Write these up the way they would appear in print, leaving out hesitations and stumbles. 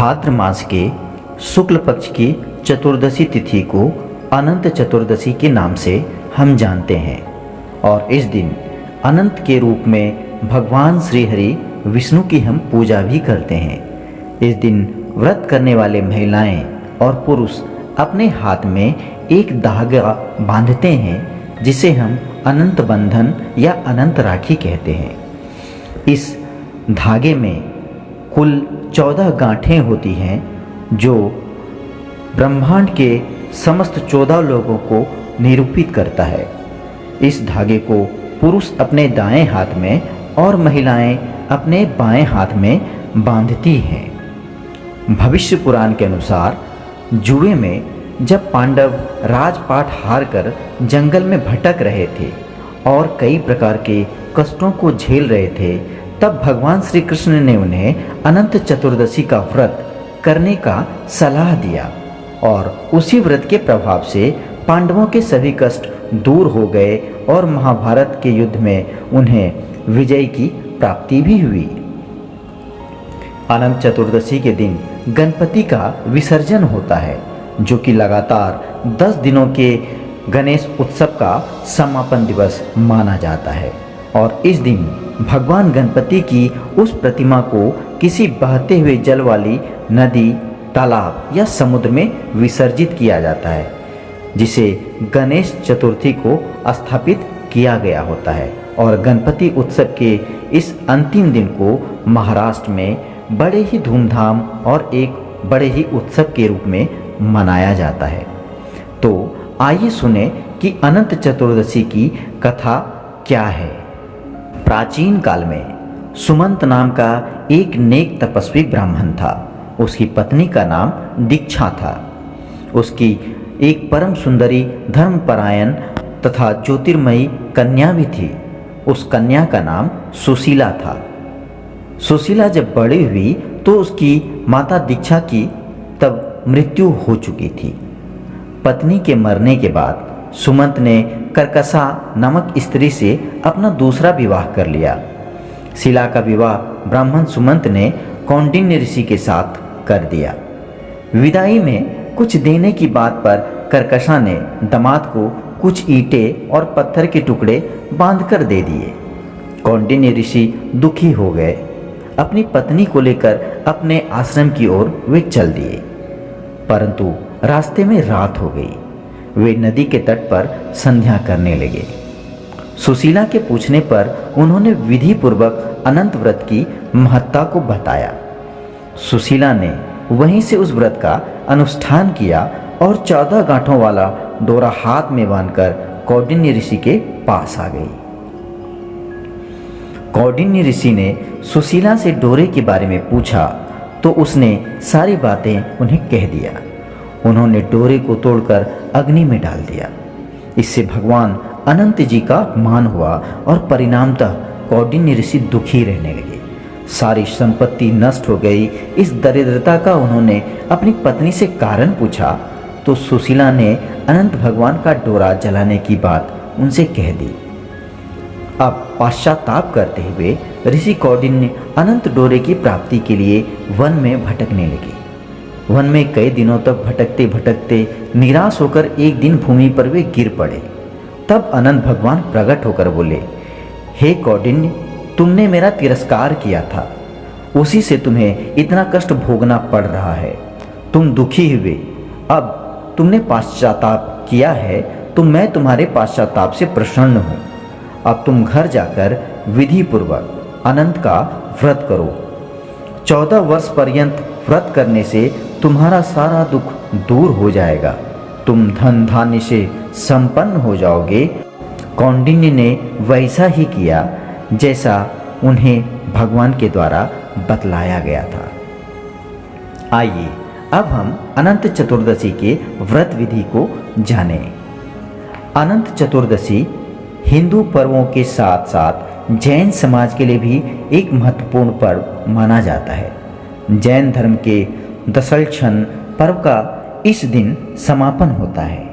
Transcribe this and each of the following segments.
भाद्र मास के शुक्ल पक्ष की चतुर्दशी तिथि को अनंत चतुर्दशी के नाम से हम जानते हैं और इस दिन अनंत के रूप में भगवान श्री हरि विष्णु की हम पूजा भी करते हैं। इस दिन व्रत करने वाले महिलाएं और पुरुष अपने हाथ में एक धागा बांधते हैं जिसे हम अनंत बंधन या अनंत राखी कहते हैं। इस धागे में कुल 14 गांठें होती हैं जो ब्रह्मांड के समस्त 14 लोगों को निरूपित करता है। इस धागे को पुरुष अपने दाएं हाथ में और महिलाएं अपने बाएं हाथ में बांधती हैं। भविष्य पुराण के अनुसार जुए में जब पांडव राजपाट हारकर जंगल में भटक रहे थे और कई प्रकार के कष्टों को झेल रहे थे, तब भगवान श्री कृष्ण ने उन्हें अनंत चतुर्दशी का व्रत करने का सलाह दिया और उसी व्रत के प्रभाव से पांडवों के सभी कष्ट दूर हो गए और महाभारत के युद्ध में उन्हें विजय की प्राप्ति भी हुई। अनंत चतुर्दशी के दिन गणपति का विसर्जन होता है, जो कि लगातार 10 दिनों के गणेश उत्सव का समापन दिवस माना जाता है और इस दिन भगवान गणपति की उस प्रतिमा को किसी बहते हुए जल वाली नदी, तालाब या समुद्र में विसर्जित किया जाता है, जिसे गणेश चतुर्थी को स्थापित किया गया होता है। और गणपति उत्सव के इस अंतिम दिन को महाराष्ट्र में बड़े ही धूमधाम और एक बड़े ही उत्सव के रूप में मनाया जाता है। तो आइए सुने कि अनंत चतुर्दशी की कथा क्या है। प्राचीन काल में सुमंत नाम का एक नेक तपस्वी ब्राह्मण था। उसकी पत्नी का नाम दीक्षा था। उसकी एक परम सुंदरी, धर्मपरायण तथा ज्योतिर्मयी कन्या भी थी। उस कन्या का नाम सुशीला था। सुशीला जब बड़ी हुई तो उसकी माता दीक्षा की तब मृत्यु हो चुकी थी। पत्नी के मरने के बाद सुमंत ने कर्कशा नामक स्त्री से अपना दूसरा विवाह कर लिया। शिला का विवाह ब्राह्मण सुमंत ने कौंडिन्य ऋषि के साथ कर दिया। विदाई में कुछ देने की बात पर कर्कशा ने दामाद को कुछ ईंटें और पत्थर के टुकड़े बांधकर दे दिए। कौंडिन्य ऋषि दुखी हो गए। अपनी पत्नी को लेकर अपने आश्रम की ओर वे चल दिए, परंतु रास्ते में रात हो गई। वे नदी के तट पर संध्या करने लगे। सुशीला के पूछने पर उन्होंने विधि पूर्वक अनंत व्रत की महत्ता को बताया। सुशीला ने वहीं से उस व्रत का अनुष्ठान किया और 14 गांठों वाला डोरा हाथ में बांधकर कौंडिन्य ऋषि के पास आ गई। कौंडिन्य ऋषि ने सुशीला से डोरे के बारे में पूछा तो उसने सारी बातें उन्हें कह दिया। उन्होंने डोरे को तोड़कर अग्नि में डाल दिया। इससे भगवान अनंत जी का अपमान हुआ और परिणामतः कौंडिन्य ऋषि दुखी रहने लगे। सारी संपत्ति नष्ट हो गई। इस दरिद्रता का उन्होंने अपनी पत्नी से कारण पूछा तो सुशीला ने अनंत भगवान का डोरा जलाने की बात उनसे कह दी। अब पश्चाताप करते हुए ऋषि कौंडिन्य अनंत डोरे की प्राप्ति के लिए वन में भटकने लगे। वन में कई दिनों तक भटकते भटकते निराश होकर एक दिन भूमि पर वे गिर पड़े। तब अनंत भगवान प्रकट होकर बोले, हे कौंडिन्य, तुमने मेरा तिरस्कार किया था, उसी से तुम्हें इतना कष्ट भोगना पड़ रहा है। तुम दुखी हुए, अब तुमने पश्चाताप किया है तो मैं तुम्हारे पश्चाताप से प्रसन्न हूँ। अब तुम घर जाकर विधि पूर्वक अनंत का व्रत करो। 14 वर्ष पर्यंत व्रत करने से तुम्हारा सारा दुख दूर हो जाएगा। तुम धन धान्य से संपन्न हो जाओगे। कौंडिन्य ने वैसा ही किया जैसा उन्हें भगवान के द्वारा बतलाया गया था। आइए अब हम अनंत चतुर्दशी के व्रत विधि को जानें। अनंत चतुर्दशी हिंदू पर्वों के साथ साथ जैन समाज के लिए भी एक महत्वपूर्ण पर्व माना जाता है। जैन धर्म के दशलक्षण पर्व का इस दिन समापन होता है।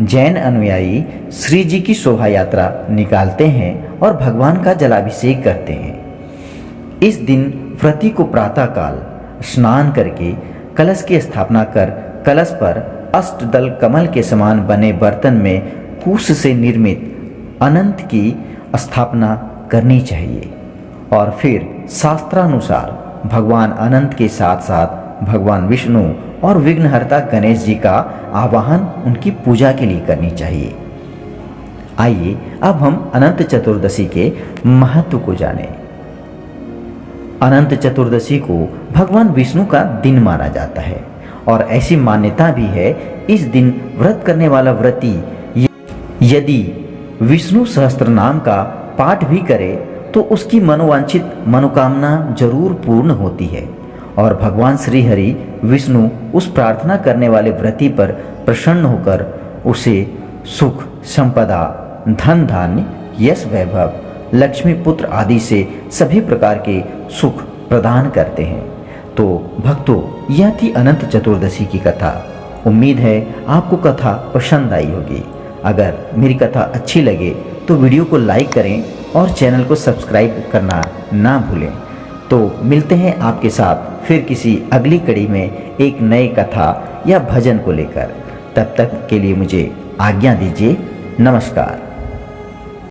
जैन अनुयायी श्री जी की शोभा यात्रा निकालते हैं और भगवान का जलाभिषेक करते हैं। इस दिन व्रती को प्रातःकाल स्नान करके कलश की स्थापना कर कलश पर अष्टदल कमल के समान बने बर्तन में कुश से निर्मित अनंत की स्थापना करनी चाहिए और फिर शास्त्रानुसार भगवान अनंत के साथ साथ भगवान विष्णु और विघ्नहर्ता गणेश जी का आवाहन उनकी पूजा के लिए करनी चाहिए। आइए अब हम अनंत चतुर्दशी के महत्व को जानें। अनंत चतुर्दशी को भगवान विष्णु का दिन माना जाता है और ऐसी मान्यता भी है इस दिन व्रत करने वाला व्रती यदि विष्णु सहस्त्र नाम का पाठ भी करे तो उसकी मनोवांछित मनोकामना जरूर पूर्ण होती है और भगवान श्री हरि विष्णु उस प्रार्थना करने वाले व्रती पर प्रसन्न होकर उसे सुख संपदा धन धान्य यश वैभव लक्ष्मी पुत्र आदि से सभी प्रकार के सुख प्रदान करते हैं। तो भक्तों, यह थी अनंत चतुर्दशी की कथा। उम्मीद है आपको कथा पसंद आई होगी। अगर मेरी कथा अच्छी लगे तो वीडियो को लाइक करें और चैनल को सब्सक्राइब करना ना भूलें। तो मिलते हैं आपके साथ फिर किसी अगली कड़ी में एक नई कथा या भजन को लेकर। तब तक के लिए मुझे आज्ञा दीजिए। नमस्कार।